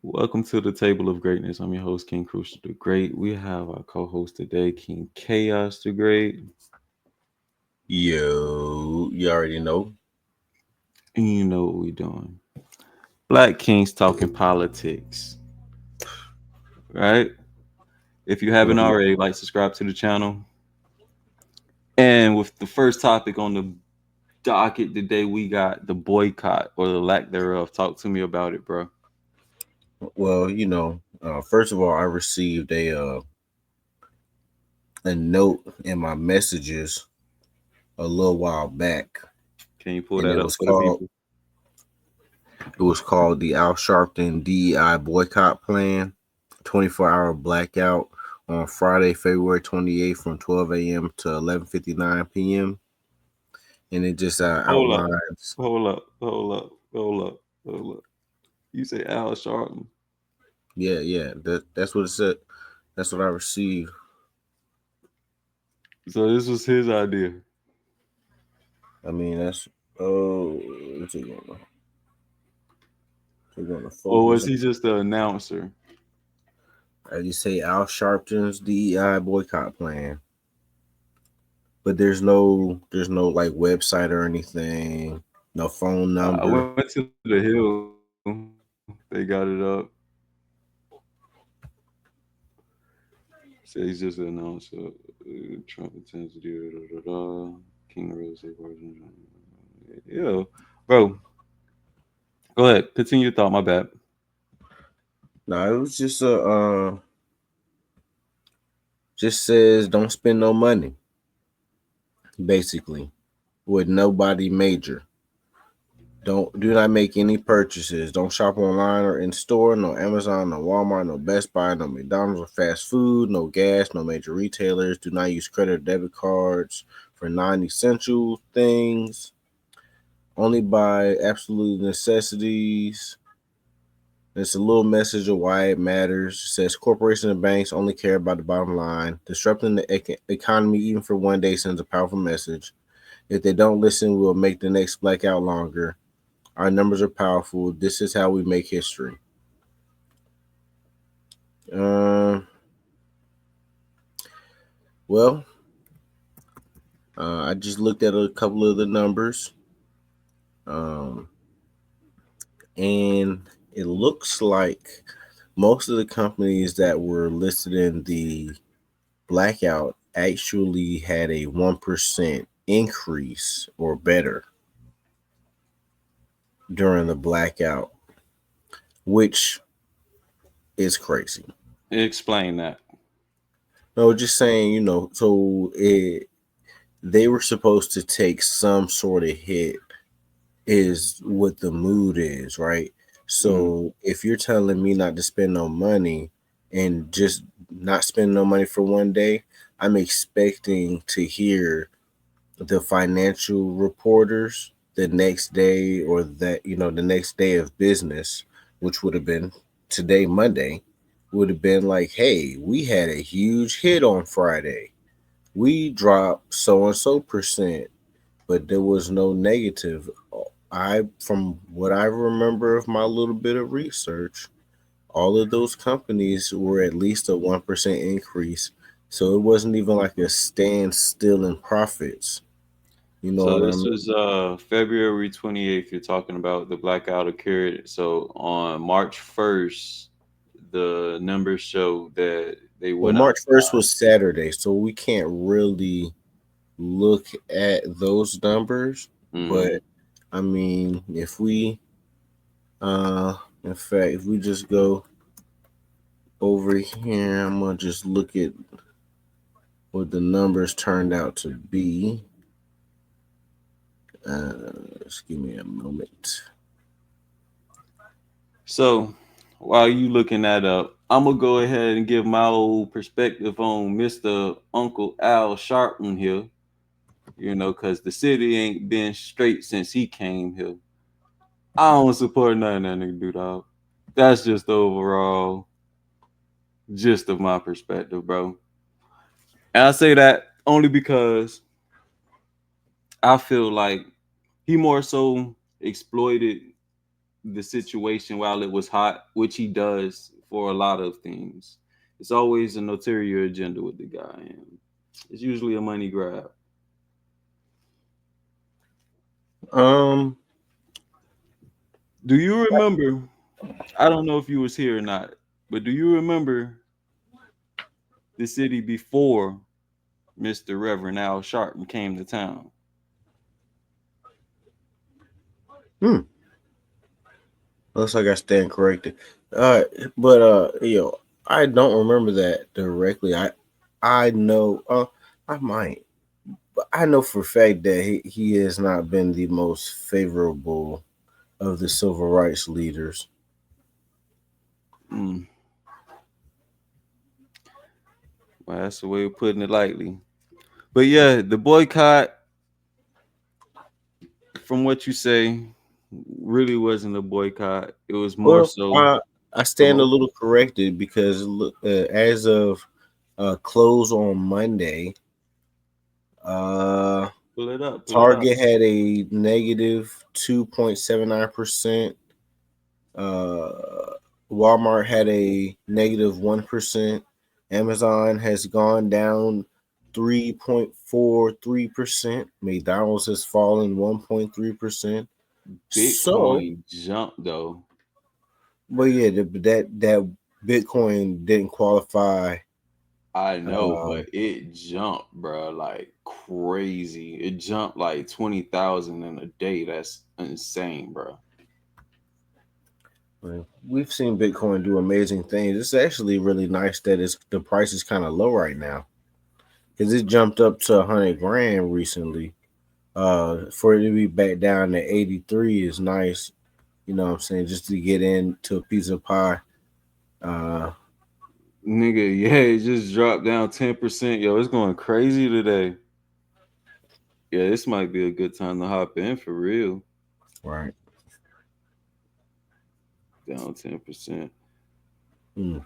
Welcome to the Table of Greatness. I'm your host, King Crucial the Great. We have our co-host today, King Chaos the Great. Yo, you already know. And you know what we're doing. Black Kings talking politics. Right? If you haven't Mhm. already, like, subscribe to the channel. And with the first topic on the docket today, we got the boycott or the lack thereof. Talk to me about it, bro. Well, first of all, I received a note in my messages a little while back, Can you pull and that up for the people? it was called the Al Sharpton DEI boycott plan, 24-hour blackout on Friday, February 28th from 12 a.m. to 11:59 p.m. And it just Hold up. outlines. Hold up. Hold up. Hold up. Hold up. You say Al Sharpton. Yeah, that's what it said. That's what I received. So this was his idea. I mean, that's oh, what's it going to Or was focus. he just the announcer? As you say, Al Sharpton's DEI boycott plan, but there's no like website or anything, no phone I number. went to the Hill. They got it up. Say he's just an announcer. Trump intends to do da, da, da. King Rose version. Yeah, bro. Go ahead. Continue your thought. My bad. No, it was just says don't spend no money, basically, with nobody major. Do not make any purchases. Don't shop online or in store. No Amazon, no Walmart, no Best Buy, no McDonald's or fast food, no gas, no major retailers. Do not use credit or debit cards for non-essential things. Only buy absolute necessities. It's a little message of why it matters. It says corporations and banks only care about the bottom line. Disrupting the economy even for one day sends a powerful message. If they don't listen, we'll make the next blackout longer. Our numbers are powerful. This is how we make history. Um, well, I just looked at a couple of the numbers, um, and it looks like most of the companies that were listed in the blackout actually had a 1% increase or better during the blackout, which is crazy. Explain that. No, just saying, they were supposed to take some sort of hit, is what the mood is, right? Mm. So if you're telling me not to spend no money and just not spend no money for one day, I'm expecting to hear the financial reporters the next day, or the next day of business, which would have been today, Monday, would have been like, hey, we had a huge hit on Friday. We dropped so and so percent, but there was no negative. From what I remember of my little bit of research, all of those companies were at least a 1% increase. So it wasn't even like a standstill in profits. You know So what I this mean? was February 28th. You're talking about the blackout occurred. So on March 1st, the numbers show that they Well, went up. March 1st was Saturday, so we can't really look at those numbers. Mm-hmm. But I mean, if we, uh, in fact, if we just go over here, I'm gonna just look at what the numbers turned out to be. Just give me a moment. So while you looking that up, I'm gonna go ahead and give my old perspective on Mr. Uncle Al Sharpton here. Cause the city ain't been straight since he came here. I don't support nothing that nigga do, dog. That's just the overall gist of my perspective, bro. And I say that only because I feel like he more so exploited the situation while it was hot, which he does for a lot of things. It's always an ulterior agenda with the guy, and it's usually a money grab. Um, Do you remember? I don't know if you was here or not, but do you remember the city before Mr. Reverend Al Sharpton came to town? hmm, looks like I stand corrected. Uh, but I don't remember that directly. I know. I might, but I know for a fact that he has not been the most favorable of the civil rights leaders. Mm, well, that's the way of putting it lightly. But yeah, the boycott, from what you say, really wasn't a boycott. It was more Well, so I stand a promotion. little corrected because as of close on Monday, uh, Pull it up, pull it up. Target had a negative 2.79%. Uh, Walmart had a negative 1%. Amazon has gone down 3.43%. McDonald's has fallen 1.3%. So, Bitcoin jumped though. but yeah, that Bitcoin didn't qualify. I know, Um, but it jumped, bro, like crazy. It jumped like 20,000 in a day. That's insane, bro. we've seen Bitcoin do amazing things. It's actually really nice that the price is kind of low right now because it jumped up to 100 grand recently. For it to be back down to 83 is nice. You know what I'm saying? Just to get into a piece of pie. Uh, Nigga, yeah, it just dropped down 10%. Yo, it's going crazy today. Yeah, this might be a good time to hop in for real. right. Down 10%. Hmm.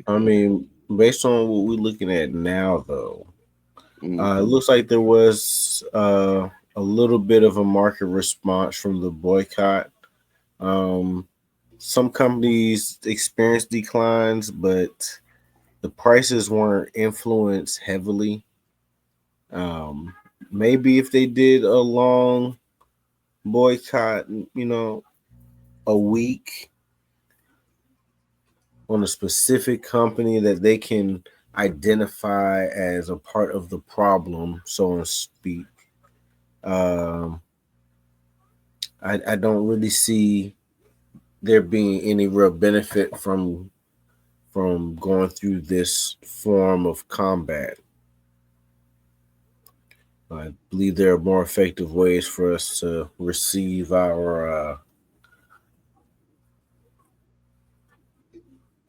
I 83,000. mean, based on what we're looking at now, though, it Mm-hmm. looks like there was a little bit of a market response from the boycott. Um, some companies experienced declines, but the prices weren't influenced heavily. Um, Maybe if they did a long boycott, a week on a specific company that they can identify as a part of the problem, so to speak. Um, I don't really see there being any real benefit from going through this form of combat. I believe there are more effective ways for us to receive our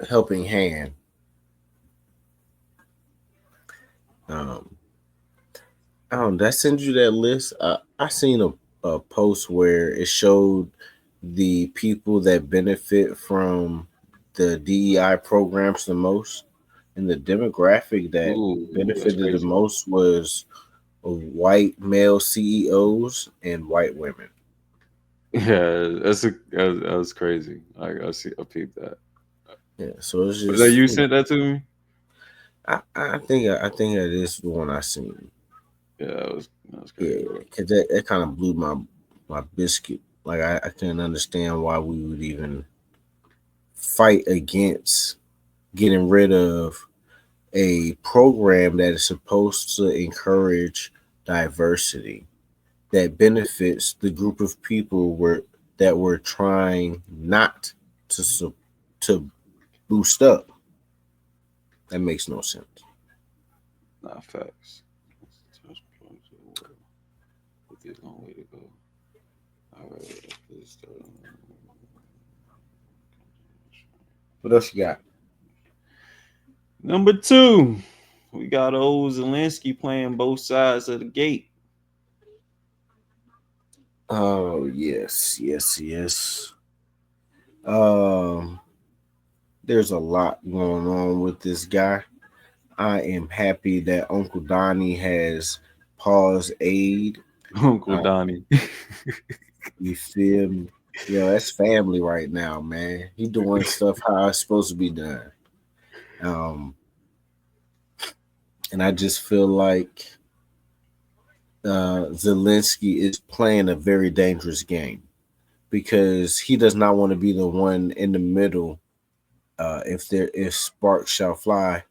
helping hand. Um, did I send you that list? I seen a post where it showed the people that benefit from the DEI programs the most, and the demographic that Ooh, that's benefited the crazy. most was white male CEOs and white women. Yeah, that was crazy. I see, I peeped that. Yeah, so it's Was that just you sent that to me? I think that is the one I seen. Yeah, that was Yeah, crazy, bro. because that kind of blew my biscuit. Like I can't understand why we would even fight against getting rid of a program that is supposed to encourage diversity that benefits the group of people that we're trying not to boost up. That makes no sense. Nah, facts. With this long way to go. All right, let's start. What else you got? Number two, we got old Zelinsky playing both sides of the gate. Oh yes, yes, yes. Um, there's a lot going on with this guy. I am happy that Uncle Donnie has paused aid. Uncle Uh, Donnie. you feel me? Yo, that's family right now, man. He doing stuff how it's supposed to be done. Um, and I just feel like Zelensky is playing a very dangerous game because he does not want to be the one in the middle. If sparks shall fly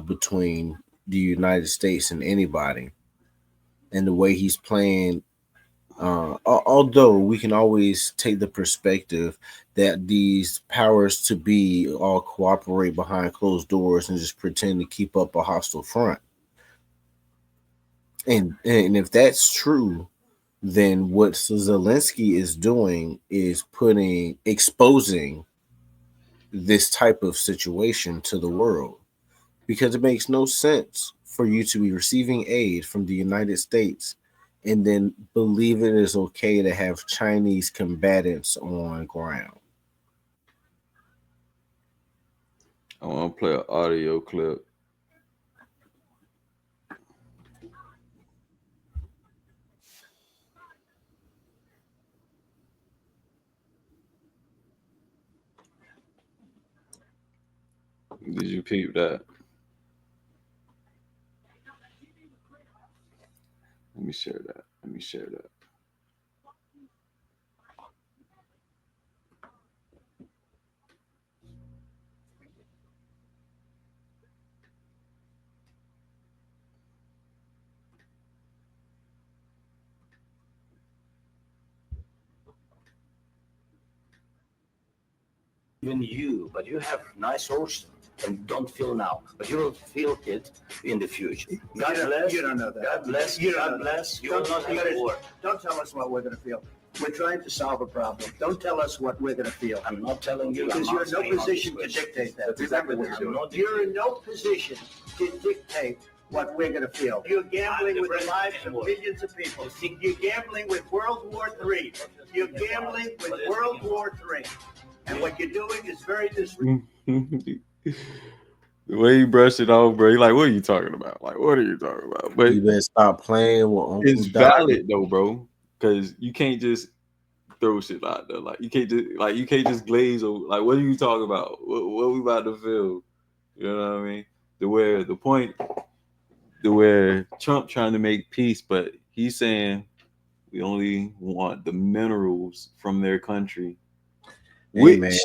between the United States and anybody, and the way he's playing. Although we can always take the perspective that these powers to be all cooperate behind closed doors and just pretend to keep up a hostile front, and if that's true, then what Zelensky is doing is exposing this type of situation to the world because it makes no sense for you to be receiving aid from the United States and then believe it is okay to have Chinese combatants on ground. I want to play an audio clip. Did you peep that? Let me share that. Let me share that. Even you, but you have nice horse and don't feel now, but you will feel it in the future. God bless. You don't know that. God bless. God bless. You will not be poor. Don't tell us what we're going to feel. We're trying to solve a problem. Don't tell us what we're going to feel. I'm not telling you. Because you're in no position to dictate that. Remember this. You're in no position to dictate what we're going to feel. You're gambling with the lives of millions of people. You're gambling with World War III. You're gambling with World War III. And what you're doing is very disrespectful. The way he brushed it off, bro. He like, what are you talking about? Like, what are you talking about? But You better stop playing with it's Uncle Dottie. valid though, bro. Because you can't just throw shit out there. Like you can't just glaze over. Like, what are you talking about? What we about to feel? You know what I mean? The point, where Trump trying to make peace, but he's saying we only want the minerals from their country, Hey man, which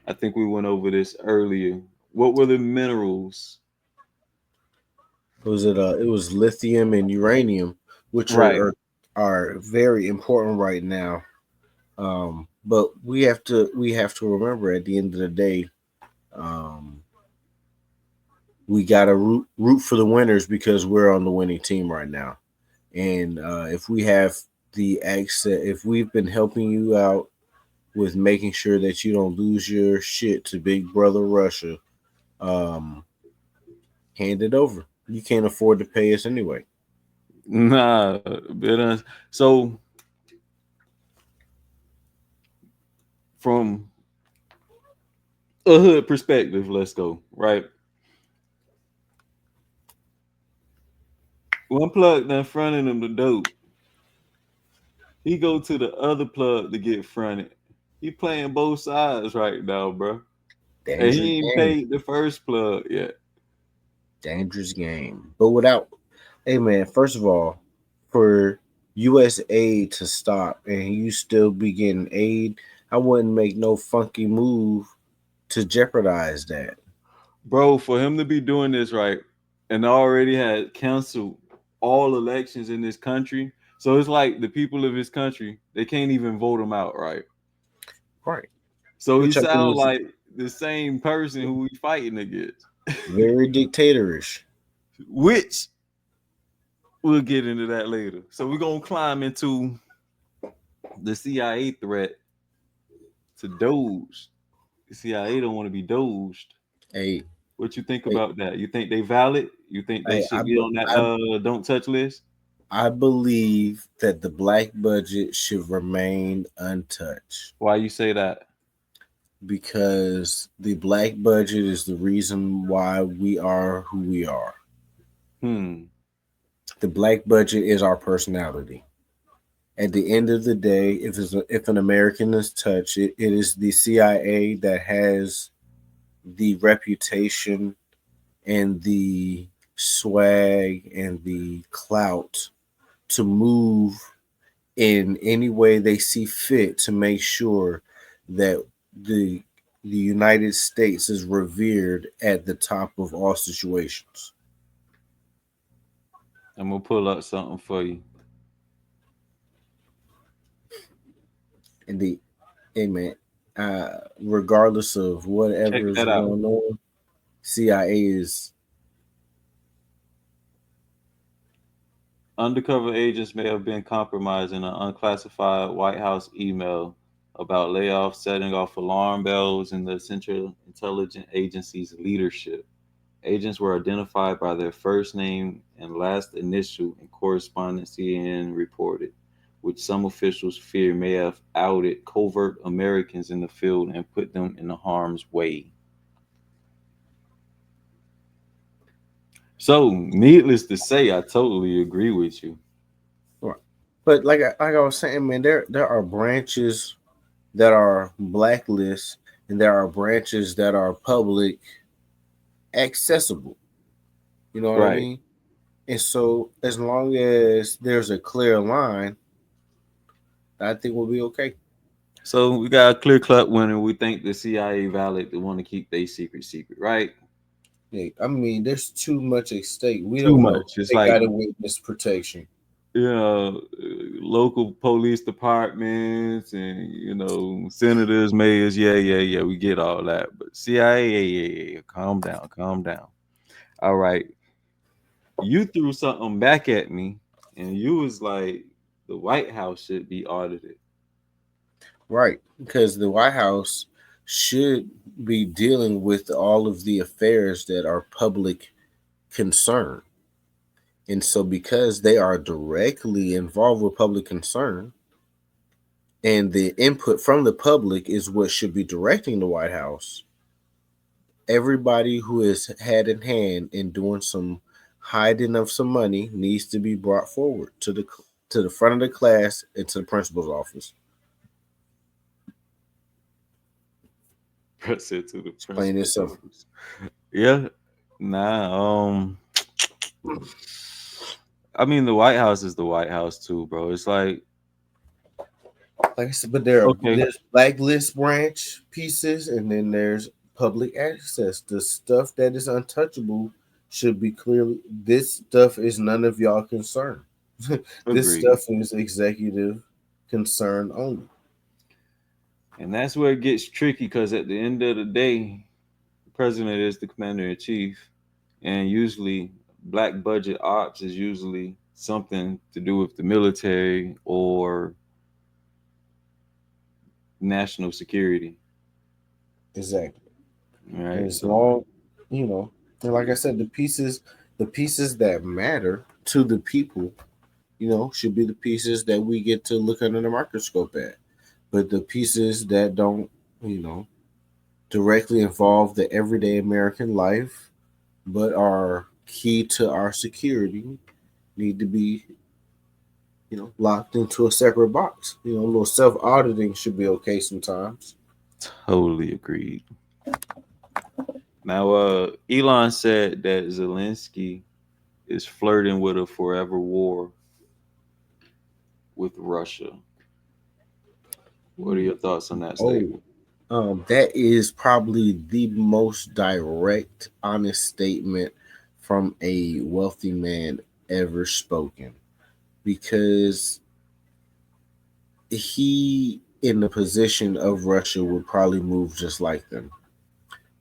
I think we went over this earlier. What were the minerals? it was lithium and uranium, which Right. are very important right now. But we have to remember at the end of the day, um, we gotta root for the winners because we're on the winning team right now. And if we have the access, if we've been helping you out with making sure that you don't lose your shit to Big Brother Russia, um, hand it over. You can't afford to pay us anyway. Nah, so from a hood perspective, let's go. Right. One plug done fronted him the dope. He go to the other plug to get fronted. He playing both sides right now, bro. And Dangerous he ain't game. paid the first plug yet. Dangerous game. But without, hey man, first of all, for U.S. aid to stop and you still be getting aid, I wouldn't make no funky move to jeopardize that. Bro, for him to be doing this right and already had canceled all elections in this country. So it's like the people of his country, they can't even vote him out, right? Right. So he Which I think sounds is like the same person who we fighting against. very dictatorish. Which we'll get into that later. So we're gonna climb into the CIA threat to Doge. The CIA don't want to be doged. Hey, What you think hey, about that? You think they valid? You think they hey, should be on that don't touch list? I believe that the black budget should remain untouched Why you say that? because the black budget is the reason why we are who we are. Hmm. The black budget is our personality. At the end of the day, if an American is touched, it is the CIA that has the reputation and the swag and the clout to move in any way they see fit to make sure that the the United States is revered at the top of all situations. I'm gonna pull up something for you. And the hey man, regardless of Check whatever is that out. going on, CIA is Undercover agents may have been compromised in an unclassified White House email about layoffs, setting off alarm bells in the Central Intelligence Agency's leadership. Agents were identified by their first name and last initial in correspondence CNN reported, which some officials fear may have outed covert Americans in the field and put them in harm's way. So, needless to say, I totally agree with you. right. But like I was saying, man, there are branches that are blacklists and there are branches that are public accessible. You know what I Right. mean? And so as long as there's a clear line, I think we'll be okay. So we got a clear cut winner. We think the CIA valid to want to keep their secret, right? Yeah, I mean, there's too much at stake. We Too don't know much. if It's they like, got a witness protection. local police departments and senators, mayors. Yeah, yeah, yeah. We get all that, but CIA, yeah, yeah, yeah, yeah. Calm down, calm down. All right, you threw something back at me, and you was like, the White House should be audited. Right. Because the White House should be dealing with all of the affairs that are public concern. And so, because they are directly involved with public concern, and the input from the public is what should be directing the White House, everybody who is had in hand in doing some hiding of some money needs to be brought forward to the front of the class and to the principal's office. Press it to the It's plain and principal's simple. office. Yeah, nah. I mean, the White House is the White House too, bro. It's like, Like I said, but okay, there's blacklist branch pieces, and then there's public access. The stuff that is untouchable should be clearly. This stuff is none of y'all concern. This agreed. stuff is executive concern only. And that's where it gets tricky because at the end of the day, the president is the commander in chief, and usually black budget ops is usually something to do with the military or national security, Exactly. And right? as So, long, you know, and like I said, the pieces that matter to the people, should be the pieces that we get to look under the microscope at. But the pieces that don't, you know, directly involve the everyday American life, but are key to our security, need to be, locked into a separate box. A little self auditing should be okay sometimes. totally agreed. Now, Elon said that Zelensky is flirting with a forever war with Russia. What are your thoughts on that Oh, statement? that is probably the most direct, honest statement from a wealthy man ever spoken because he, in the position of Russia, would probably move just like them.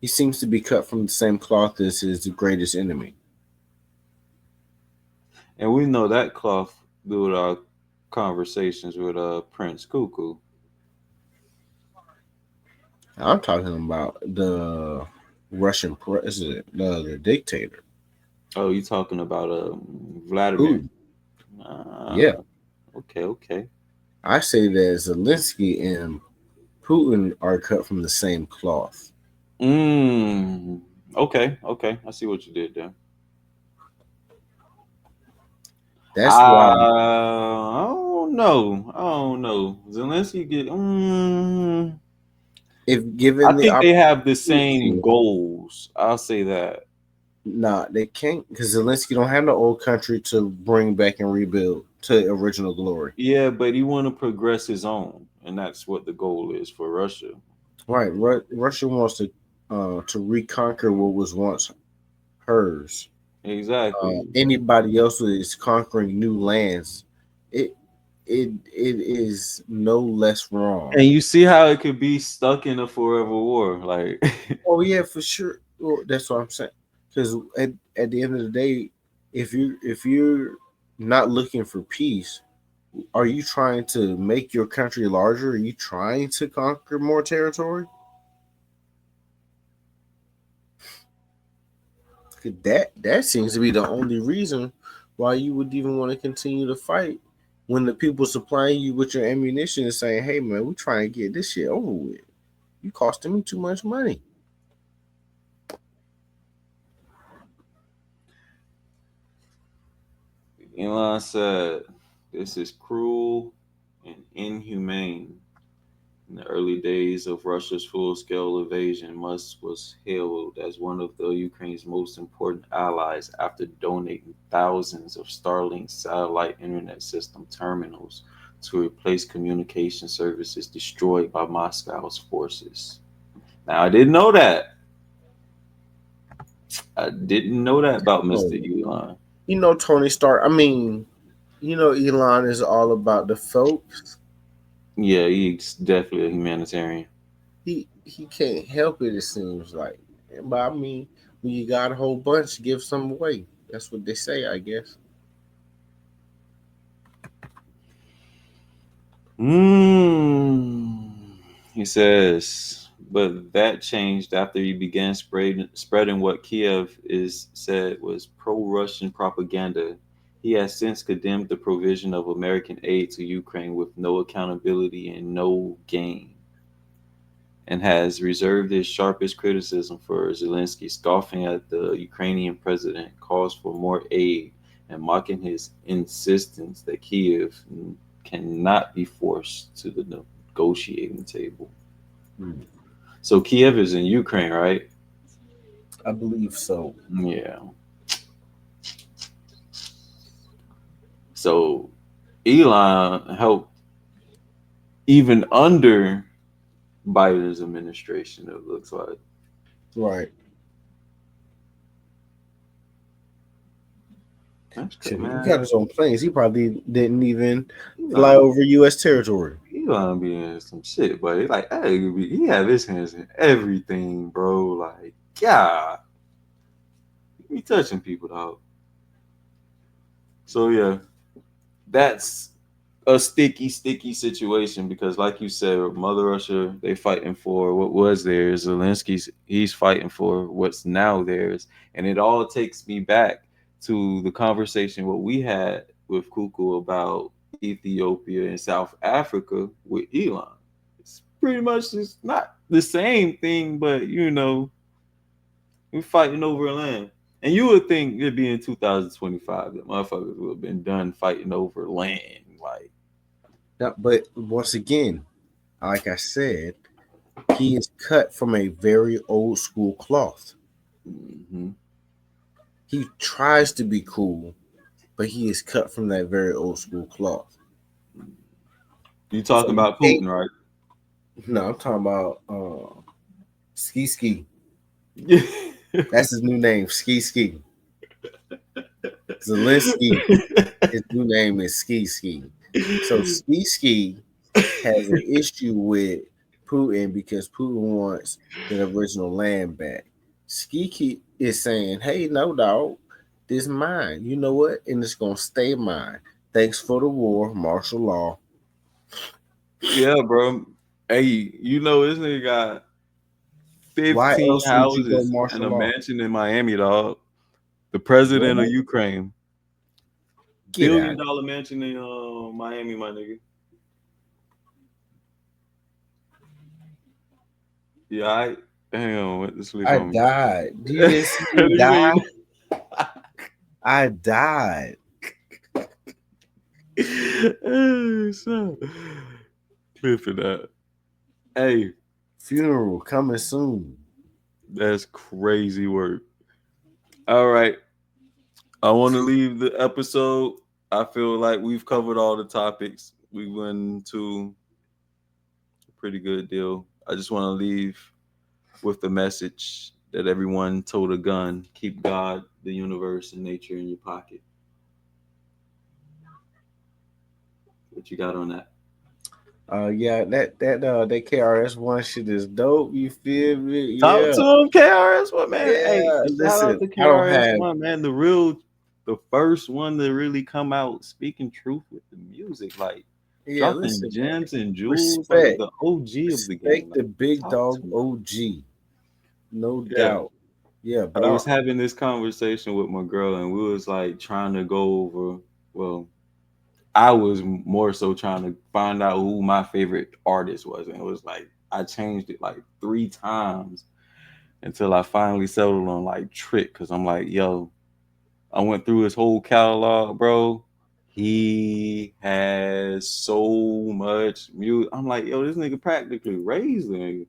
He seems to be cut from the same cloth as his greatest enemy. And we know that cloth through our conversations with Prince Cuckoo. I'm talking about the Russian president, the dictator. Oh, you talking about Vladimir? Putin. Yeah, Ah, okay, okay. I say that Zelensky and Putin are cut from the same cloth. Mm, okay, okay. I see what you did there. That's why I don't I don't know. Zelensky get. If I given the think they have the opportunity, same goals. I'll say that. nah, they can't because Zelensky don't have no old country to bring back and rebuild to original glory. Yeah, but he want to progress his own, and that's what the goal is for Russia. Right, Russia wants to reconquer what was once hers. Exactly. Anybody else who is conquering new lands, it it is no less wrong. And you see how it could be stuck in a forever war, like. Oh yeah, for sure. Well, that's what I'm saying. Because at the end of the day, if you're not looking for peace, are you trying to make your country larger? Are you trying to conquer more territory? 'Cause that seems to be the only reason why you would even want to continue to fight when the people supplying you with your ammunition is saying, "Hey man, we trying to get this shit over with. You costing me too much money." Elon said, "This is cruel and inhumane." In the early days of Russia's full-scale invasion, Musk was hailed as one of the Ukraine's most important allies after donating thousands of Starlink satellite internet system terminals to replace communication services destroyed by Moscow's forces. Now, I didn't know that. I didn't know that about Oh, Mr. Elon. Tony Stark. I mean, Elon is all about the folks. Yeah, he's definitely a humanitarian. He can't help it. It seems like, but I mean, when you got a whole bunch, give some away. That's what they say, I guess. Mm. He says, but that changed after he began spreading what Kiev is said was pro-Russian propaganda. He has since condemned the provision of American aid to Ukraine with no accountability and no gain, and has reserved his sharpest criticism for Zelensky, scoffing at the Ukrainian president, calls for more aid, and mocking his insistence that Kiev cannot be forced to the negotiating table. Hmm. So Kiev is in Ukraine, right? I believe so. Yeah. So Elon helped even under Biden's administration, it looks like. Right. That's good, Shit, he got man. his own planes. He probably didn't even fly Elon, over U.S. territory. Elon be in some shit, but it's like, hey, he have his hands in everything, bro. Like, yeah, he be touching people, dog. So yeah, that's a sticky situation because, like you said, Mother Russia, they fighting for what was theirs. Zelensky's he's fighting for what's now theirs, and it all takes me back to the conversation what we had with Kuku about Ethiopia and South Africa with Elon. It's pretty much just not the same thing, but we're fighting over land. And you would think it'd be in 2025 that motherfuckers would have been done fighting over land. Like, Now, but once again, like I said, he is cut from a very old school cloth. hmm He tries to be cool, but he is cut from that very old school cloth. you So talking you about can't. Putin, right? No, I'm talking about Ski Ski. Yeah. That's his new name, Ski Ski. Zelensky, his new name is Ski Ski. So Ski Ski has an issue with Putin because Putin wants the original land back. Ski Ski is saying, "Hey, no dog, this is mine. You know what? And it's gonna stay mine. Thanks for the war, martial law." Yeah, bro. Hey, this nigga got Why 15 else would you go houses and martial a law? mansion in Miami, dog. The president of What? Ukraine. Get Billion out! dollar mansion in Miami, my nigga. Yeah, hang on, what to sleep I on me. died. You didn't see me Nigga say die? I died. So, clip it up. Hey, Funeral coming soon. that's crazy work. All right. I want to leave the episode. I feel like we've covered all the topics. We went into a pretty good deal. I just want to leave with the message that everyone told a gun: keep God, the universe, and nature in your pocket. What you got on that? Yeah, that KRS-One shit is dope. You feel me? Talk Yeah, to him, KRS-One, man. Hey, yeah. shout out Listen, to I don't have. KRS-One, man. The first one to really come out speaking truth with the music, like Yeah, dropping listen, man. gems and jewels, like Respect, the OG of the game. respect Like, the big talk dog to me. OG, no Yeah, doubt. Yeah, I but was having this conversation with my girl, and we was like trying to go over. Well, I was more so trying to find out who my favorite artist was, and it was like I changed it like 3 times until I finally settled on like Trick, because I'm like, yo, I went through his whole catalog, bro. He has so much music. I'm like, yo, this nigga practically raised the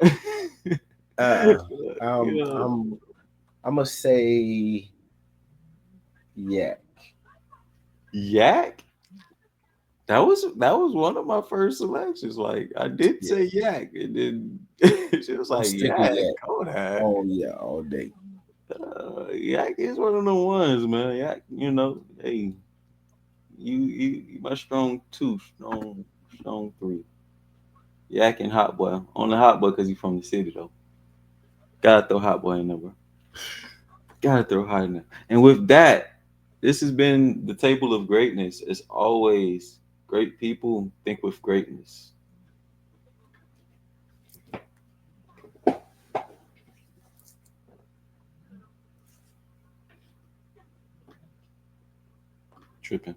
nigga. uh, you know, I'm gonna say yeah, Yak. That was one of my first selections. Like I did yeah. say Yak, and then she was I'm like, sticking Yak, yeah. Kodak. Oh yeah, all day. Yak is one of the ones, man. Yak, hey, you my strong two, strong three. Yak and Hot Boy. On the Hot Boy because he's from the city though. Gotta throw Hot Boy in there, bro. Gotta throw Hot in there. And with that, this has been the Table of Greatness. As always, great people think with greatness. Tripping.